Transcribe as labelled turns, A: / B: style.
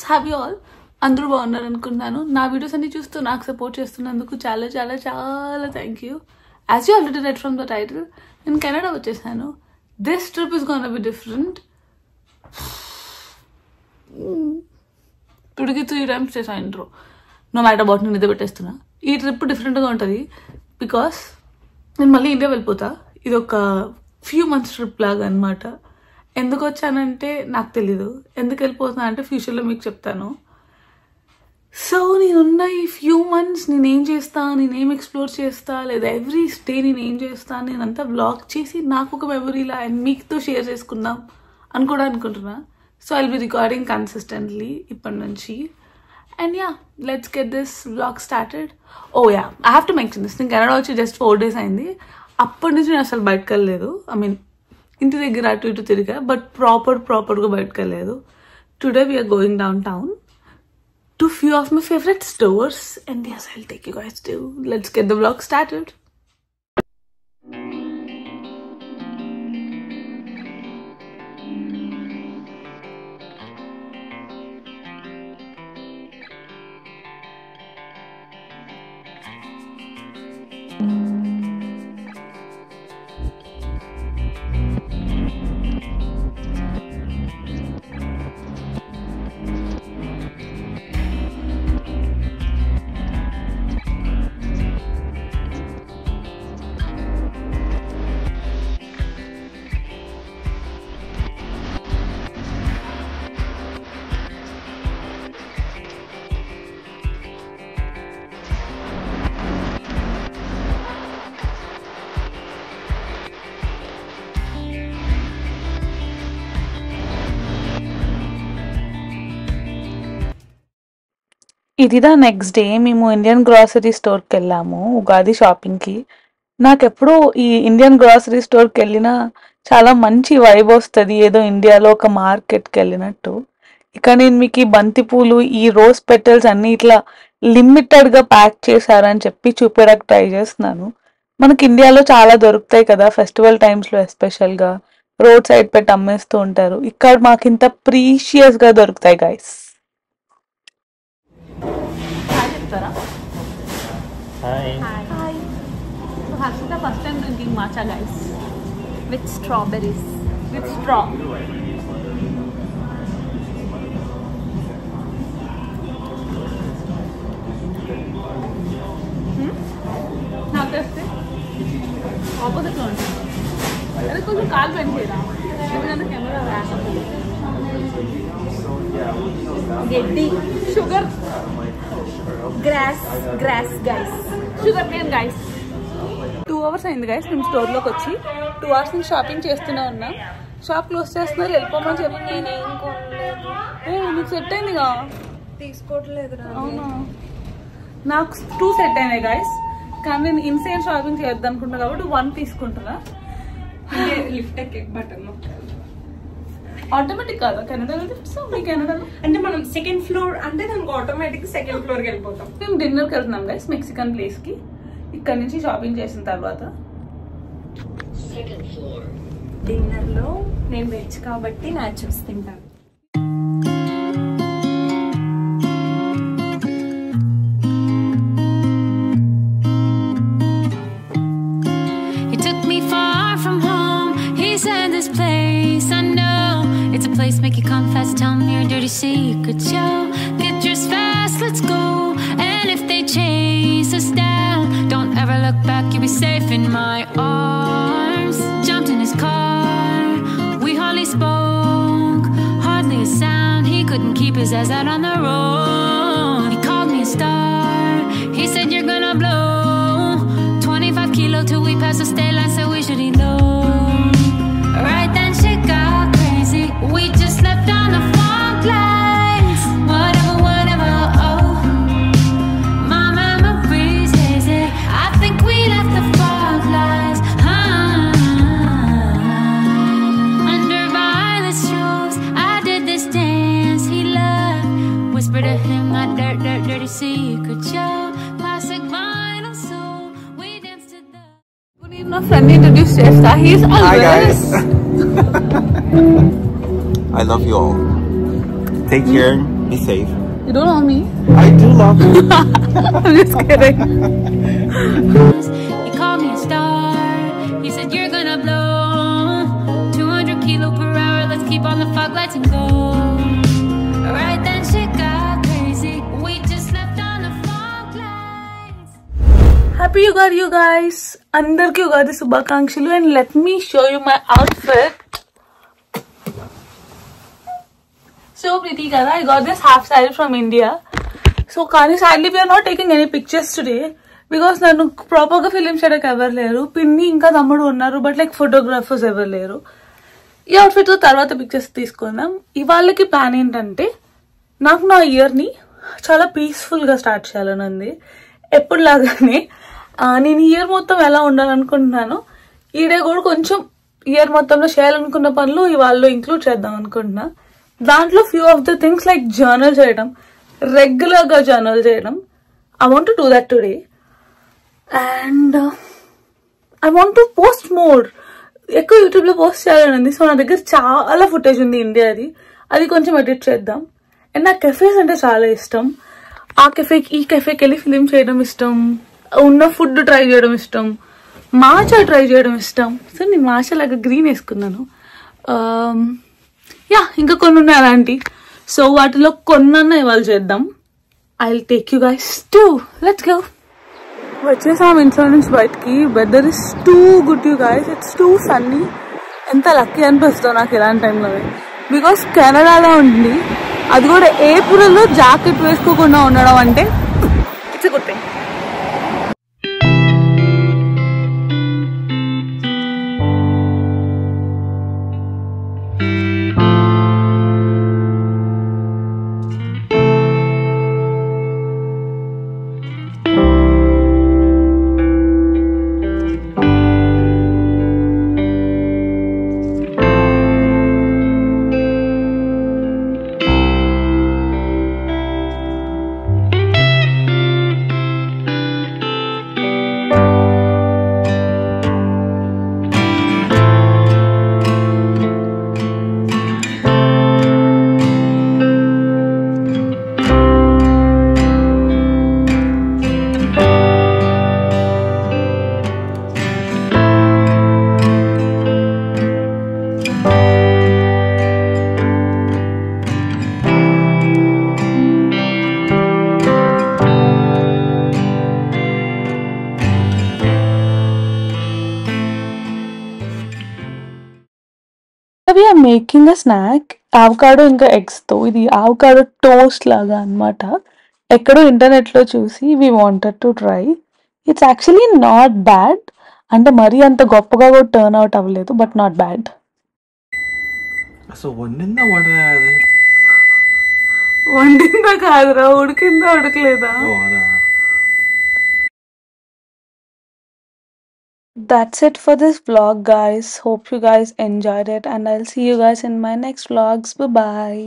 A: Have you all? అందరూ బాగున్నారు అనుకున్నాను. నా వీడియోస్ అన్ని చూస్తూ నాకు సపోర్ట్ చేస్తున్నందుకు చాలా చాలా చాలా thank you. As you already red from the title, నేను కెనడా వచ్చేసాను. This trip is gonna be different. ఇప్పటికి 3 times చేసాను ఇంట్రో. నో మ్యాటర్ అబౌట్ నేను ఇదే పెట్టేస్తున్నా. ఈ ట్రిప్ డిఫరెంట్గా ఉంటుంది బికాస్ నేను మళ్ళీ ఇండియా వెళ్ళిపోతా. ఇది ఒక ఫ్యూ మంత్స్ ట్రిప్ లాగా అనమాట. ఎందుకు వచ్చానంటే నాకు తెలీదు, ఎందుకు వెళ్ళిపోతున్నా అంటే ఫ్యూచర్లో మీకు చెప్తాను. సో నేనున్న ఈ ఫ్యూ మంత్స్ నేనేం చేస్తా, నేనేం ఎక్స్ప్లోర్ చేస్తా, లేదా ఎవ్రీ డే నేనేం చేస్తా, నేనంతా వ్లాగ్ చేసి నాకు ఒక మెమరీలా అండ్ మీతో షేర్ చేసుకుందాం అని కూడా అనుకుంటున్నా. So I'll be recording consistently ఇప్పటి నుంచి. And yeah, let's get this vlog started. Oh yeah, I have to mention this. నేను కెనడా వచ్చి జస్ట్ 4 days అయింది. అప్పటి నుంచి నేను అసలు బయటకు వెళ్ళలేదు. ఐ మీన్ ఇంటి దగ్గర అటు ఇటు తిరిగా, బట్ ప్రాపర్గా బయటకు వెళ్ళలేదు. Today we're going downtown to few of my favorite stores, and yes, I'll take you guys too. Let's get the vlog started. ఇది దా నెక్స్ట్ డే మేము ఇండియన్ గ్రాసరీ స్టోర్కి వెళ్ళాము ఉగాది షాపింగ్కి. నాకెప్పుడు ఈ ఇండియన్ గ్రాసరీ స్టోర్కి వెళ్ళినా చాలా మంచి వైబ్ వస్తుంది, ఏదో ఇండియాలో ఒక మార్కెట్కి వెళ్ళినట్టు. ఇక్కడ నేను మీకు ఈ బంతిపూలు, ఈ రోజ్ పెటల్స్ అన్ని ఇట్లా లిమిటెడ్గా ప్యాక్ చేశారని చెప్పి చూపించడానికి ట్రై చేస్తున్నాను. మనకి ఇండియాలో చాలా దొరుకుతాయి కదా ఫెస్టివల్ టైమ్స్లో, ఎస్పెషల్గా రోడ్ సైడ్ పెట్టి అమ్మేస్తూ ఉంటారు. ఇక్కడ మాకు ఇంత ప్రీషియస్గా దొరుకుతాయి guys.
B: Hi.
A: Hi. So Harshita first time drinking matcha guys.
C: With strawberries.
A: With straw. నాకు తెస్తే ఆపోజిట్లో ఉంటుంది. అది కొంచెం కాలు పెంచేదా ఎందుకంటే కెమెరా రాకపోతే
C: Geddi.
A: Sugar
C: Grass guys.
A: Sugar cane guys. 2 hours అయింది గైస్ మేము స్టోర్లోకి వచ్చి. 2 hours నుంచి షాపింగ్ చేస్తూనే ఉన్నాం. షాప్ క్లోజ్ చేస్తున్నారు, వెళ్ళిపోమని చెప్పి
C: నేనేం కొనలేదు.
A: నీకు సెట్ అయిందిగా?
C: తీసుకోవట్లేదు.
A: అవునా, నాకు 2 సెట్ అయినాయి గైస్. కానీ నేను ఇన్సైడ్ షాపింగ్ చేయొద్దు అనుకుంటున్నా కాబట్టి 1 తీసుకుంటున్నా.
C: లిఫ్ట్ ఎక్కే బటన్
A: ఆటోమేటిక్ కాదా కెనడాలో లిఫ్ట్స్? మీ కెనడాలో
C: అంటే మనం 2nd floor అంటే దానికి ఆటోమేటిక్ 2nd floor కి వెళ్ళిపోతాం.
A: మేము డిన్నర్కి వెళ్తున్నాం గైస్, మెక్సికన్ ప్లేస్కి. ఇక్కడ నుంచి షాపింగ్ చేసిన తర్వాత
C: డిన్నర్ లో నేను వెజ్ కాబట్టి నాచురల్స్ తింటాను.
D: Make you confess, tell me your dirty secrets, yo. Get dressed fast, let's go. And if they chase us down, don't ever look back, you'll be safe in my arms. Jumped in his car, we hardly spoke, hardly a sound. He couldn't keep his eyes out on the road. He called me a star, he said you're gonna blow. 25 kilo till we pass the state line, so we should eat low. Right then shit got crazy, we just left on the fog lights. Whatever, oh, my memories hazy. I think we left the fog lights, under violet strobes. I did this dance he loved, whispered to him my dirty secrets, yo. Classic vinyl soul, we danced to the.
A: నేను నా friend introduce చేస్తా. He's
B: Hi guys. I love you all. Take care. Be safe.
A: You don't know me.
B: I do love you.
A: I'm just kidding.
D: He called me a star. He said you're gonna blow 200 kilo per hour. Let's keep on the fog lights and go. Right then shit got crazy. We just left on the fog lights.
A: Happy Ugadi, you guys. Andarki Ugadi Subhakankshalu, and let me show you my outfit. So pretty, kada. I got this half saree from India. So, Kani, sadly, we are not taking any pictures today because nanu proper ga film share ever leru. Pinni inka tammudu unnaru, but like photographers ever leru. ఈ outfit తో తర్వాత pictures తీసుకుందాం. ఇవాళకి plan ఏంటంటే నాకు నా year ని చాలా పీస్ఫుల్ గా స్టార్ట్ చేయాలని ఉంది. ఎప్పుడు లాగానే నేను ఇయర్ మొత్తం ఎలా ఉండాలనుకుంటున్నాను, ఈ డే కూడా కొంచెం ఇయర్ మొత్తంలో చేయాలనుకున్న పనులు ఇవాళ ఇంక్లూడ్ చేద్దాం అనుకుంటున్నా. దాంట్లో few of the things like journal చేయడం, రెగ్యులర్ గా జర్నల్ చేయడం. I want to do that today and I want to post more. ఎక్కువ యూట్యూబ్ లో పోస్ట్ చేయాలని ఉంది. సో నా దగ్గర చాలా ఫుటేజ్ ఉంది ఇండియాది, అది కొంచెం ఎడిట్ చేద్దాం. అండ్ నాకు కెఫేస్ అంటే చాలా ఇష్టం. ఆ కెఫేకి ఈ కెఫేకి వెళ్ళి ఫిలిం చేయడం ఇష్టం, ఉన్న ఫుడ్ ట్రై చేయడం ఇష్టం, మాచా ట్రై చేయడం ఇష్టం. సో నేను మాచా లాగా గ్రీన్ వేసుకున్నాను. యా, ఇంకా కొన్ని ఉన్నాయి అలాంటి. సో వాటిలో కొన్నన్నా ఇవాళ చేద్దాం. I will take you guys to let's go. వచ్చేసాం ఇంట్లో నుంచి బయటికి. Weather is too good you guys, it's too sunny. ఎంత లక్కీ అనిపిస్తుందో నాకు ఇలాంటి టైంలో, బికాస్ కెనడాలో ఉంది, అది కూడా ఏప్రిల్లో జాకెట్ వేసుకోకుండా ఉండడం అంటే it's good thing. We are making a snack, avocado ఇంకా ఎగ్స్ తో. ఇది avocado toast లాగా అన్నమాట. ఎక్కడో ఇంటర్నెట్ లో చూసి we wanted to try. It's actually not bad. అంటే మరీ అంత గొప్పగా కూడా టర్న్ అవుట్ అవ్వలేదు, బట్ నాట్ బ్యాడ్.
B: అసలు వండిందా వండలేదా?
A: వండిందా కాదురా, ఉడికిందా ఉడకలేదా. That's it for this vlog, guys. Hope you guys enjoyed it, and I'll see you guys in my next vlogs. Bye bye.